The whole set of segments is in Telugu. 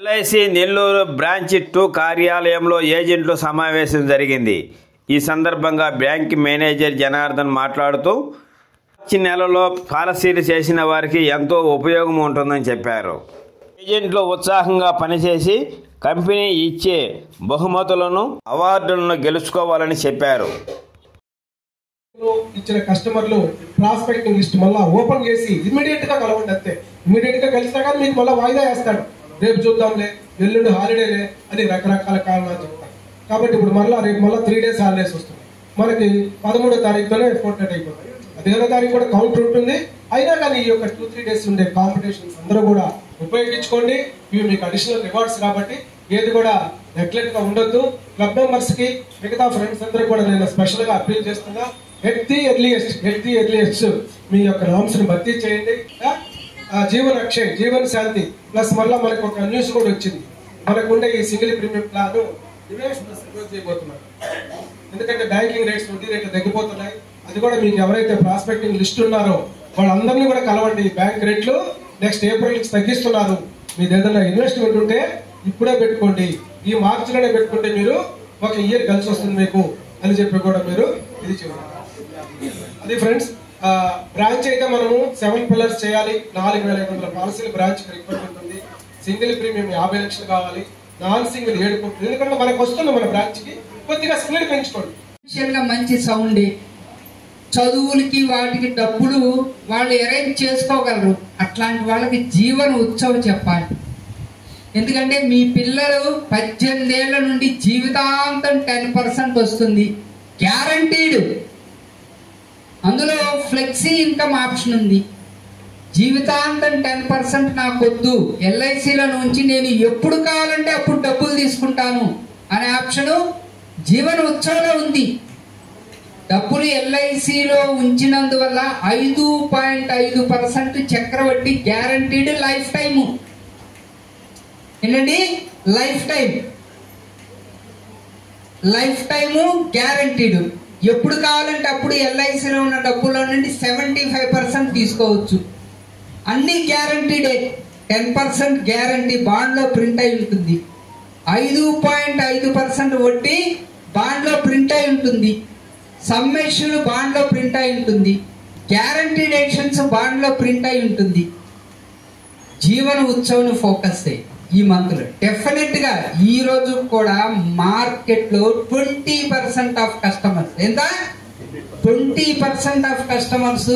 ఎల్ఐసి నెల్లూరు బ్రాంచ్ 2 కార్యాలయంలో ఏజెంట్ల సమావేశం జరిగింది. ఈ సందర్భంగా బ్యాంక్ మేనేజర్ జనార్దన్ మాట్లాడుతూ మార్చి నెలలో పాలసీలు చేసిన వారికి ఎంతో ఉపయోగం ఉంటుందని చెప్పారు. ఏజెంట్లు ఉత్సాహంగా పనిచేసి కంపెనీ ఇచ్చే బహుమతులను అవార్డులను గెలుచుకోవాలని చెప్పారు. ఇచ్చిన కస్టమర్లు ప్రాస్పెక్టింగ్ లిస్ట్ మళ్ళీ ఓపెన్ చేసి ఇమ్మీడియట్ గా కలవండి. అంతే, ఇమ్మీడియట్ గా కలిసినా కానీ మీకు మళ్ళీ వాయిదా వేస్తాడు. రేపు చూద్దాంలే, ఎల్లుండి హాలిడేలే అని రకరకాల కారణాలు చెప్తారు. కాబట్టి ఇప్పుడు రేపు మళ్ళీ 3 days హాలిడేస్ వస్తుంది. మనకి 13వ తారీఖుతోనే ఫోర్ట్నైట్ అయిపోతుంది. 15వ తారీఖు కూడా కౌంటర్ ఉంటుంది. అయినా కానీ ఈ యొక్క 2-3 days ఉండే కాంపిటీషన్స్ అందరూ కూడా ఉపయోగించుకోండి. ఇవి మీకు అడిషనల్ రివార్డ్స్ కాబట్టి ఏది కూడా నెగ్లెక్ట్ గా ఉండొద్దు. క్లబ్ మెంబర్స్ కి, మిగతా ఫ్రెండ్స్ అందరూ కూడా నేను స్పెషల్ గా అప్పీల్ చేస్తున్నా, ఎట్ ది ఎర్లియస్ట్ మీ యొక్క నామ్స్ ని భర్తీ చేయండి. జీవన్ అక్షయ్, జీవన్ శాంతి ప్లస్ మళ్ళీ మనకు ఒక న్యూస్ కూడా వచ్చింది. మనకుండే ఈ సింగిల్ ప్రీమియం ప్లాన్ చేయబోతున్నారు. ఎందుకంటే బ్యాంకింగ్ రేట్స్, వడ్డీ రేట్లు తగ్గిపోతున్నాయి. అది కూడా మీకు ఎవరైతే ప్రాస్పెక్టింగ్ లిస్ట్ ఉన్నారో వాళ్ళందరినీ కూడా కలవండి. బ్యాంక్ రేట్లు నెక్స్ట్ ఏప్రిల్ నుంచి తగ్గిస్తున్నారు. మీది ఏదైనా ఇన్వెస్ట్మెంట్ ఉంటే ఇప్పుడే పెట్టుకోండి. ఈ మార్చిలోనే పెట్టుకుంటే మీరు ఒక ఇయర్ కలిసి వస్తుంది మీకు అని చెప్పి కూడా మీరు ఇది చెప్పారు. అది ఫ్రెండ్స్, బ్రాంచ్ అయితే మనము 7 pillars చేయాలి. 4,500 పాలసీలు బ్రాంచ్ రిక్వైర్మెంట్ ఉంది. సింగిల్ ప్రీమియం 50 లక్షలు కావాలి, నాన్ సింగిల్ 7 కోట్లు. ఎందుకంటే మనకు వస్తుంది మన బ్రాంచ్ కి కొద్దిగా స్పీడ్ పెంచుకోండి. మంచి సౌండ్, చదువులకి వాటికి డబ్బులు వాళ్ళు అరేంజ్ చేసుకోగలరు. అట్లాంటి వాళ్ళకి జీవన ఉత్సవం చెప్పాలి. ఎందుకంటే మీ పిల్లలు 18 ఏళ్ల నుండి జీవితాంతం 10% వస్తుంది గ్యారంటీడ్. అందులో ఫ్లెక్సీ ఇన్కమ్ ఆప్షన్ ఉంది. జీవితాంతం 10% నాకొద్దు, ఎల్ఐసిలో నుంచి నేను ఎప్పుడు కావాలంటే అప్పుడు డబ్బులు తీసుకుంటాను అనే ఆప్షను జీవన ఉత్సవంలో ఉంది. డబ్బులు ఎల్ఐసిలో ఉంచినందువల్ల 5.5% చక్రవడ్డీ గ్యారంటీడ్ లైఫ్ టైము. ఏంటండి? Life time guaranteed. ఎప్పుడు కావాలంటే అప్పుడు ఎల్ఐసిలో ఉన్న డబ్బులో నుండి 75% తీసుకోవచ్చు. అన్ని గ్యారంటీడే. 10% గ్యారంటీ బాండ్లో ప్రింట్ అయి ఉంటుంది. 5.5% వడ్డీ బాండ్లో ప్రింట్ అయి ఉంటుంది. సమ్మేషన్ బాండ్లో ప్రింట్ అయి ఉంటుంది. గ్యారంటీడ్ ఎడిషన్స్ బాండ్లో ప్రింట్ అయి ఉంటుంది. జీవన ఉత్సవం ఫోకస్ అయ్యి ఈ మంత్ లో డెఫినెట్ గా ఈ రోజు కూడా మార్కెట్ లో 20% ఆఫ్ కస్టమర్స్, ఎంత 20% ఆఫ్ కస్టమర్స్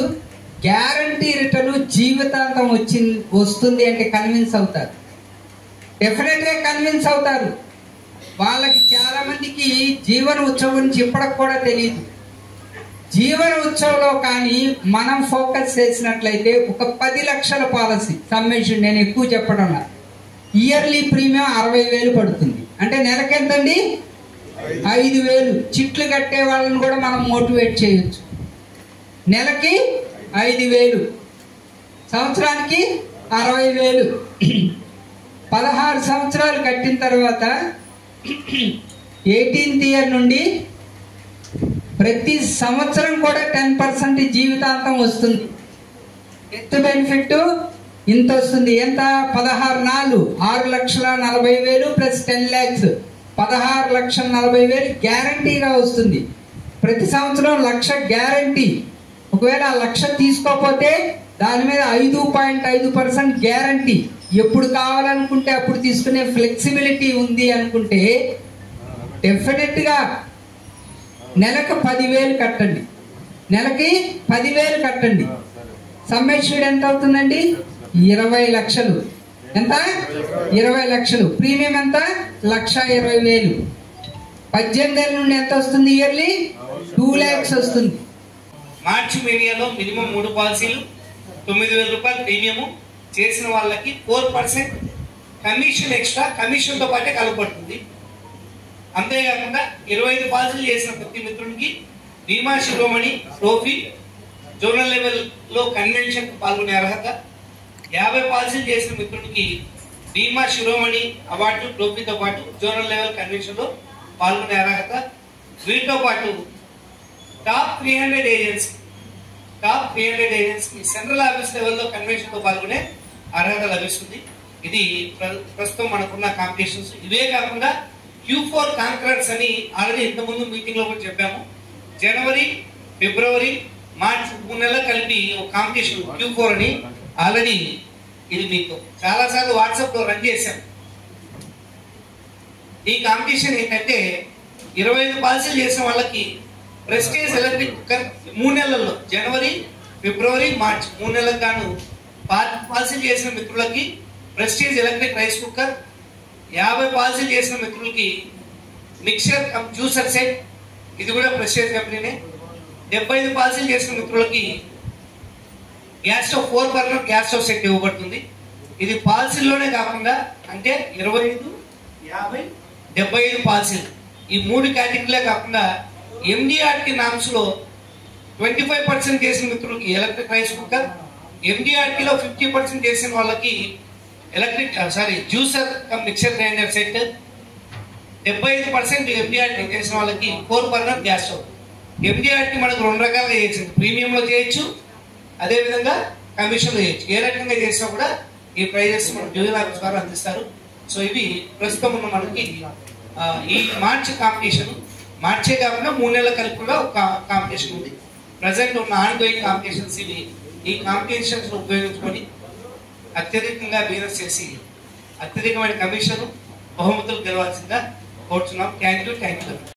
గ్యారంటీ రిటర్న్ జీవితాంతం వస్తుంది అంటే కన్విన్స్ అవుతారు. డెఫినెట్ గా కన్విన్స్ అవుతారు. వాళ్ళకి చాలా మందికి జీవన ఉత్సవం గురించి ఇప్పటికి కూడా తెలియదు. జీవన ఉత్సవంలో కానీ మనం ఫోకస్ చేసినట్లయితే ఒక 10 లక్షల పాలసీ సమ్మేషన్, నేను ఎక్కువ చెప్పడం, ఇయర్లీ ప్రీమియం 60,000 పడుతుంది. అంటే నెలకి ఎంతండి? 5,000. చిట్లు కట్టే వాళ్ళని కూడా మనం మోటివేట్ చేయొచ్చు. నెలకి 5,000, సంవత్సరానికి 60,000. 16 సంవత్సరాలు కట్టిన తర్వాత 18th ఇయర్ నుండి ప్రతి సంవత్సరం కూడా 10% జీవితాంతం వస్తుంది. డెత్ బెనిఫిట్ ఇంత వస్తుంది. ఎంత? 16 6,40,000 ప్లస్ 10 lakhs 16,40,000 గ్యారంటీగా వస్తుంది. ప్రతి సంవత్సరం 1,00,000 గ్యారంటీ. ఒకవేళ ఆ 1,00,000 తీసుకోకపోతే దాని మీద 5.5% గ్యారంటీ. ఎప్పుడు కావాలనుకుంటే అప్పుడు తీసుకునే ఫ్లెక్సిబిలిటీ ఉంది అనుకుంటే డెఫినెట్ గా నెలకు 10,000 కట్టండి. నెలకి 10,000 కట్టండి. సమ్మేషన్ ఎంత అవుతుందండి? 20 లక్షలు. ఎంత? 20 లక్షలు. ప్రీమియం ఎంత? 1,20,000. 18 ఏళ్ళ నుండి ఎంత వస్తుంది? ఇయర్లీ 2 lakhs వస్తుంది. మార్చి మీడియాలో మినిమం 3 పాలసీలు 9,000 రూపాయలు ప్రీమియము చేసిన వాళ్ళకి 4% కమిషన్ ఎక్స్ట్రా, కమిషన్తో పాటే కలపడుతుంది. అంతేకాకుండా 25 పాలసీలు చేసిన ప్రతి మిత్రునికి భీమా శిరోమణి ట్రోఫీ, జోనల్ లెవెల్లో కన్వెన్షన్ పాల్గొనే అర్హత, 50 పాలసీలు చేసిన మిత్రునికి భీమా శిరోమణి అవార్డు ట్రోఫీతో పాటు జోనల్ లెవెల్ కన్వెన్షన్ లో పాల్గొనే అర్హత, వీటితో పాటు టాప్ 300 ఏజెంట్స్ కి సెంట్రల్ ఆఫీస్ లెవెల్లో కన్వెన్షన్ తో పాల్గొనే అర్హత లభిస్తుంది. ఇది ప్రస్తుతం మనకున్న కాంపిటీషన్స్. ఇవే కాకుండా Q4 కాంకరర్స్ అని ఆల్రెడీ ఇంతకుముందు మీటింగ్ లో కూడా చెప్పాము. జనవరి, ఫిబ్రవరి, మార్చ్ 3 నెలలు కలిపి ఒక కాంపిటీషన్ Q4 అని ఆల్రెడీ ఇది మీకు చాలా సార్లు వాట్సాప్ లో రన్ చేశాం. ఈ కాంపిటీషన్ ఏంటంటే 25 పాలసీలు చేసిన వాళ్ళకి ప్రెస్టేజ్ ఎలక్ట్రిక్ కుక్కర్ 3 నెలల్లో జనవరి, ఫిబ్రవరి, మార్చ్ 3 నెలలకు గాను పాలసీలు చేసిన మిత్రులకి ప్రెస్టేజ్ ఎలక్ట్రిక్ రైస్ కుక్కర్, 50 పాలసీలు చేసిన మిత్రులకి మిక్సర్ జ్యూసర్ సెట్, ఇది కూడా ప్రెస్టేజ్ కంపెనీనే. 75 పాలసీలు చేసిన మిత్రులకి gas stove 4 burner gas stove set ఇవ్వబడుతుంది. ఇది పాలసీల్లోనే కాకుండా అంటే 25, 50, 75 పాలసీలు ఈ 3 కేటగిరీలే కాకుండా MDRT నామ్స్ లో 25% చేసిన మిత్రులకి ఎలక్ట్రిక్ రైస్ కుక్కర్, MDRT లో 50% చేసిన వాళ్ళకి juicer mixer grinder set, 75% MDRT చేసిన వాళ్ళకి 4 బర్నర్ గ్యాస్ స్టవ్. MDRT మనకు 2 రకాలుగా చేయొచ్చు, ప్రీమియం లో చేయొచ్చు, అదే విధంగా కమిషన్ లో చేయొచ్చు. ఏ రకంగా చేసినా కూడా ఈ ప్రైజెస్ మన డివిజన్ ఆఫీస్ ద్వారా అందిస్తారు. సో ఇవి ప్రస్తుతం ఉన్న మనకి ఈ మార్చ్ కాంపిటీషన్. మార్చే కాకుండా 3 నెలల కలిపి కూడా ఒక కాంపిటీషన్ ఉంది. ప్రజెంట్ ఉన్న ఆన్ గోయింగ్ కాంపిటీషన్స్ ఇవి. ఈ కాంపిటీషన్స్ ఉపయోగించుకొని అత్యధికంగా బిజినెస్ చేసి అత్యధికమైన కమిషన్ బహుమతులు గెలవాల్సిందిగా కోరుతున్నాం. Thank you.